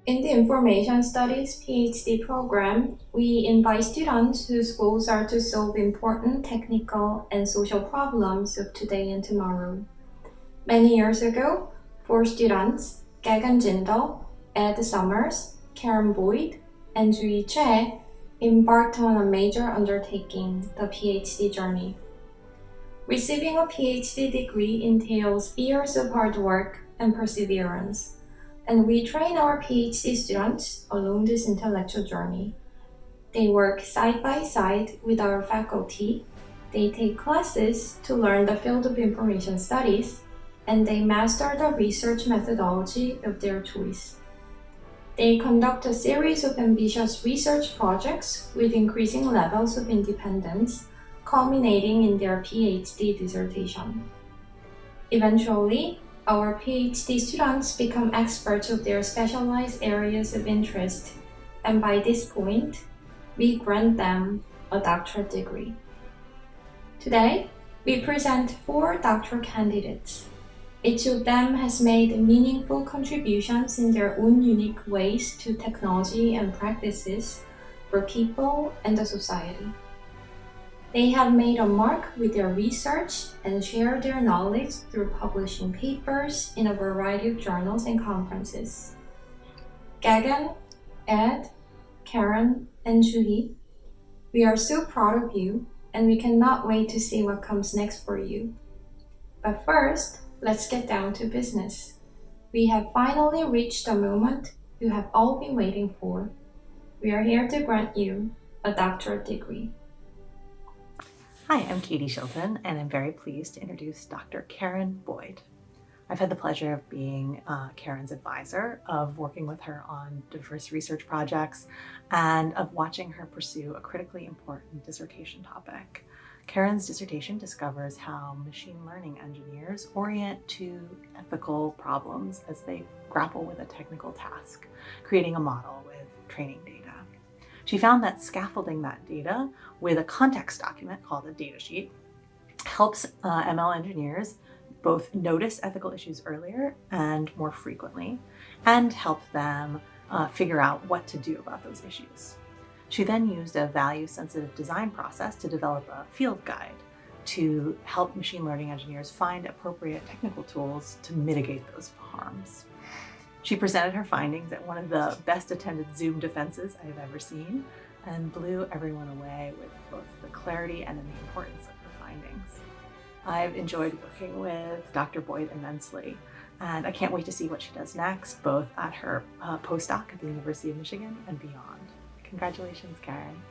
In the Information Studies PhD program, we invite students whose goals are to solve important technical and social problems of today and tomorrow. Many years ago, 4 students, Gagan Jindal, Ed Summers, Karen Boyd, and Jui Choi, embarked on a major undertaking, the PhD journey. Receiving a PhD degree entails years of hard work and perseverance, and we train our PhD students along this intellectual journey. They work side by side with our faculty, they take classes to learn the field of information studies, and they master the research methodology of their choice. They conduct a series of ambitious research projects with increasing levels of independence, culminating in their PhD dissertation. Eventually, our PhD students become experts of their specialized areas of interest, and by this point, we grant them a doctorate degree. Today, we present 4 doctoral candidates. Each of them has made meaningful contributions in their own unique ways to technology and practices for people and the society. They have made a mark with their research and share their knowledge through publishing papers in a variety of journals and conferences. Gagan, Ed, Karen, and Julie, we are so proud of you, and we cannot wait to see what comes next for you. But first, let's get down to business. We have finally reached the moment you have all been waiting for. We are here to grant you a doctorate degree. Hi, I'm Katie Shilton, and I'm very pleased to introduce Dr. Karen Boyd. I've had the pleasure of being Karen's advisor, of working with her on diverse research projects, and of watching her pursue a critically important dissertation topic. Karen's dissertation discovers how machine learning engineers orient to ethical problems as they grapple with a technical task, creating a model with training data. She found that scaffolding that data with a context document called a datasheet helps ML engineers both notice ethical issues earlier and more frequently, and help them figure out what to do about those issues. She then used a value-sensitive design process to develop a field guide to help machine learning engineers find appropriate technical tools to mitigate those harms. She presented her findings at one of the best attended Zoom defenses I've ever seen, and blew everyone away with both the clarity and the importance of her findings. I've enjoyed working with Dr. Boyd immensely, and I can't wait to see what she does next, both at her postdoc at the University of Michigan and beyond. Congratulations, Karen.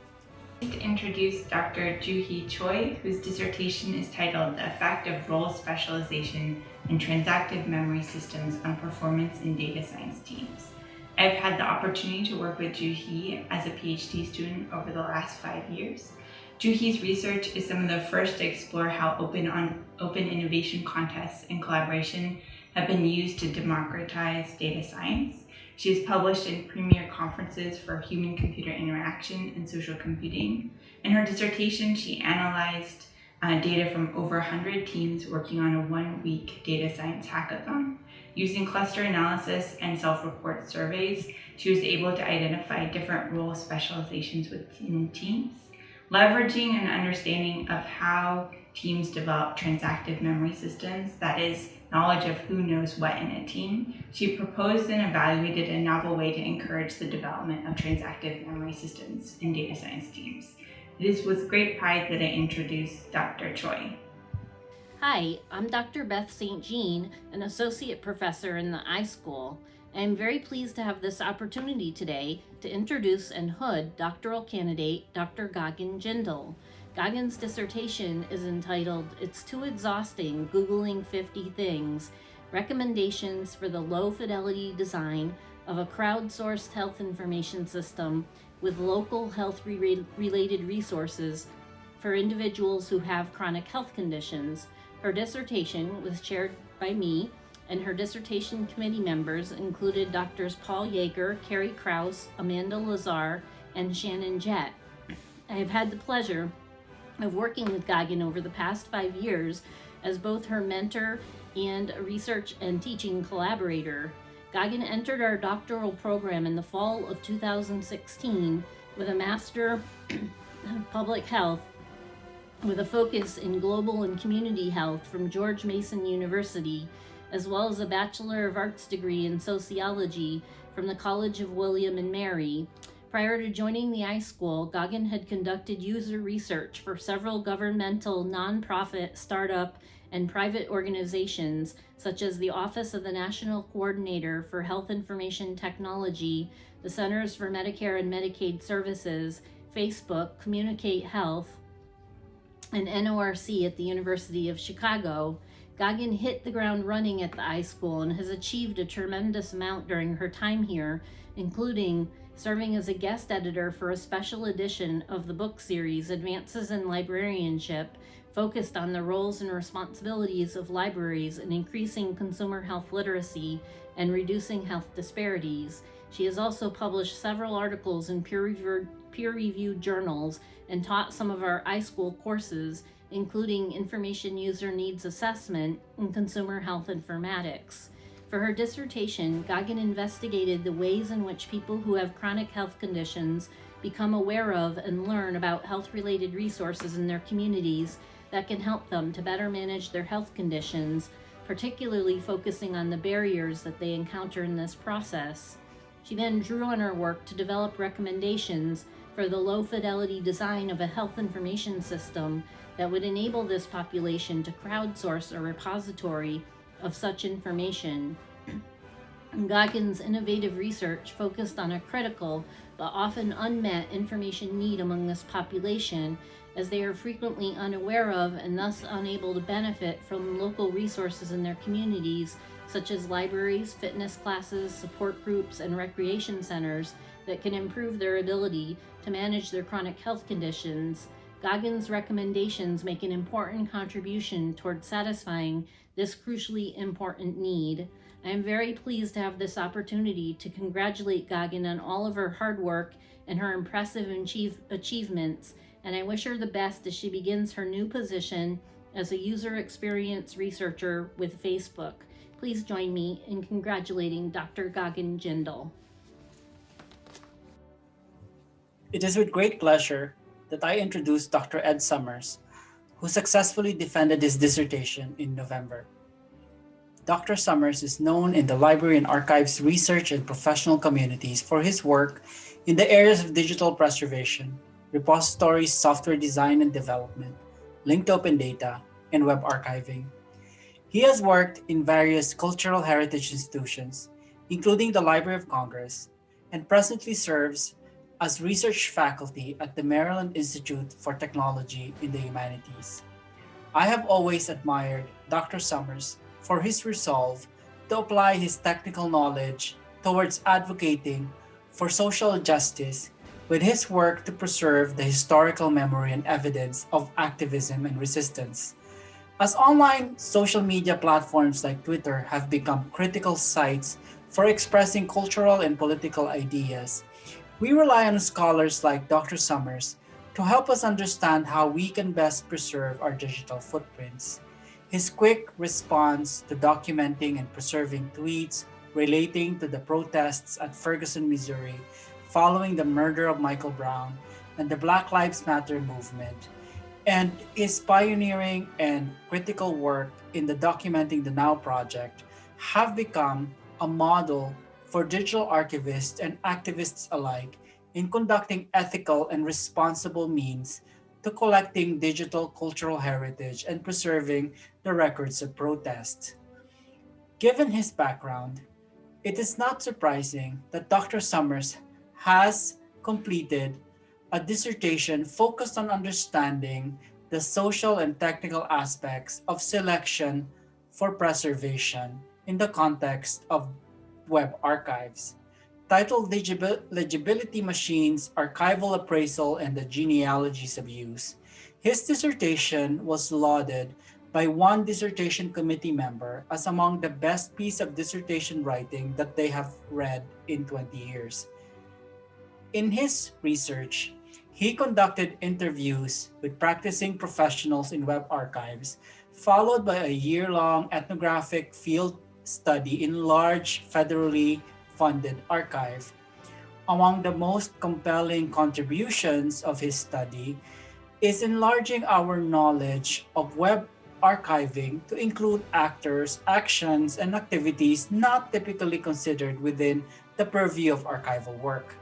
I'd like to introduce Dr. Joo-Hee Choi, whose dissertation is titled The Effect of Role Specialization in Transactive Memory Systems on Performance in Data Science Teams. I've had the opportunity to work with Joo-Hee as a PhD student over the last 5 years. Joo-Hee's research is some of the first to explore how open innovation contests and collaboration have been used to democratize data science. She has published in premier conferences for human-computer interaction and social computing. In her dissertation, she analyzed data from over 100 teams working on a 1-week data science hackathon. Using cluster analysis and self-report surveys, she was able to identify different role specializations within teams. Leveraging an understanding of how teams develop transactive memory systems, that is, knowledge of who knows what in a team, she proposed and evaluated a novel way to encourage the development of transactive memory systems in data science teams. It is with great pride that I introduce Dr. Choi. Hi, I'm Dr. Beth St. Jean, an associate professor in the iSchool. I'm very pleased to have this opportunity today to introduce and hood doctoral candidate Dr. Gagan Jindal. Gagan's dissertation is entitled It's Too Exhausting Googling 50 Things, Recommendations for the Low Fidelity Design of a Crowdsourced Health Information System with Local Health-Related Resources for Individuals Who Have Chronic Health Conditions. Her dissertation was chaired by me, and her dissertation committee members included Drs. Paul Yeager, Carrie Krause, Amanda Lazar, and Shannon Jett. I have had the pleasure of working with Gagan over the past 5 years as both her mentor and a research and teaching collaborator. Goggin entered our doctoral program in the fall of 2016 with a Master of Public Health with a focus in global and community health from George Mason University, as well as a Bachelor of Arts degree in sociology from the College of William and Mary. Prior to joining the iSchool, Goggin had conducted user research for several governmental, nonprofit, startup, and private organizations, such as the Office of the National Coordinator for Health Information Technology, the Centers for Medicare and Medicaid Services, Facebook, Communicate Health, and NORC at the University of Chicago. Goggin hit the ground running at the iSchool and has achieved a tremendous amount during her time here, including serving as a guest editor for a special edition of the book series Advances in Librarianship, focused on the roles and responsibilities of libraries in increasing consumer health literacy and reducing health disparities. She has also published several articles in peer-reviewed journals and taught some of our iSchool courses, including Information User Needs Assessment and Consumer Health Informatics. For her dissertation, Goggin investigated the ways in which people who have chronic health conditions become aware of and learn about health-related resources in their communities that can help them to better manage their health conditions, particularly focusing on the barriers that they encounter in this process. She then drew on her work to develop recommendations for the low-fidelity design of a health information system that would enable this population to crowdsource a repository of such information. Goggin's innovative research focused on a critical but often unmet information need among this population, as they are frequently unaware of and thus unable to benefit from local resources in their communities, such as libraries, fitness classes, support groups, and recreation centers that can improve their ability to manage their chronic health conditions. Goggin's recommendations make an important contribution toward satisfying this crucially important need. I am very pleased to have this opportunity to congratulate Goggin on all of her hard work and her impressive achievements, and I wish her the best as she begins her new position as a user experience researcher with Facebook. Please join me in congratulating Dr. Goggin Jindal. It is with great pleasure that I introduce Dr. Ed Summers, who successfully defended his dissertation in November. Dr. Summers is known in the library and archives research and professional communities for his work in the areas of digital preservation, repositories, software design and development, linked open data, and web archiving. He has worked in various cultural heritage institutions, including the Library of Congress, and presently serves as research faculty at the Maryland Institute for Technology in the Humanities. I have always admired Dr. Summers for his resolve to apply his technical knowledge towards advocating for social justice with his work to preserve the historical memory and evidence of activism and resistance. As online social media platforms like Twitter have become critical sites for expressing cultural and political ideas, we rely on scholars like Dr. Summers to help us understand how we can best preserve our digital footprints. His quick response to documenting and preserving tweets relating to the protests at Ferguson, Missouri, following the murder of Michael Brown and the Black Lives Matter movement, and his pioneering and critical work in the Documenting the Now project have become a model for digital archivists and activists alike in conducting ethical and responsible means to collecting digital cultural heritage and preserving the records of protest. Given his background, it is not surprising that Dr. Summers has completed a dissertation focused on understanding the social and technical aspects of selection for preservation in the context of web archives, titled Legibility Machines, Archival Appraisal and the Genealogies of Use. His dissertation was lauded by one dissertation committee member as among the best piece of dissertation writing that they have read in 20 years. In his research, he conducted interviews with practicing professionals in web archives, followed by a year-long ethnographic field study in large federally funded archive. Among the most compelling contributions of his study is enlarging our knowledge of web archiving to include actors, actions, and activities not typically considered within the purview of archival work.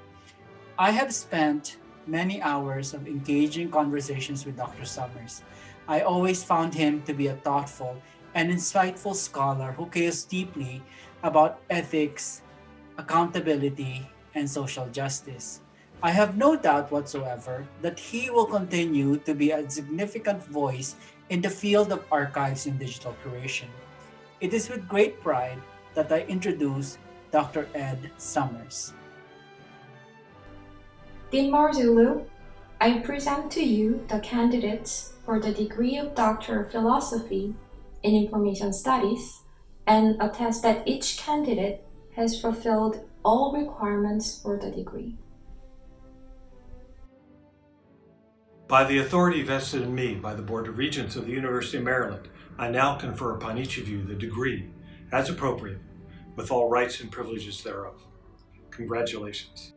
I have spent many hours of engaging conversations with Dr. Summers. I always found him to be a thoughtful and insightful scholar who cares deeply about ethics, accountability, and social justice. I have no doubt whatsoever that he will continue to be a significant voice in the field of archives and digital curation. It is with great pride that I introduce Dr. Ed Summers. Dean Marzullo, I present to you the candidates for the degree of Doctor of Philosophy in Information Studies and attest that each candidate has fulfilled all requirements for the degree. By the authority vested in me by the Board of Regents of the University of Maryland, I now confer upon each of you the degree, as appropriate, with all rights and privileges thereof. Congratulations.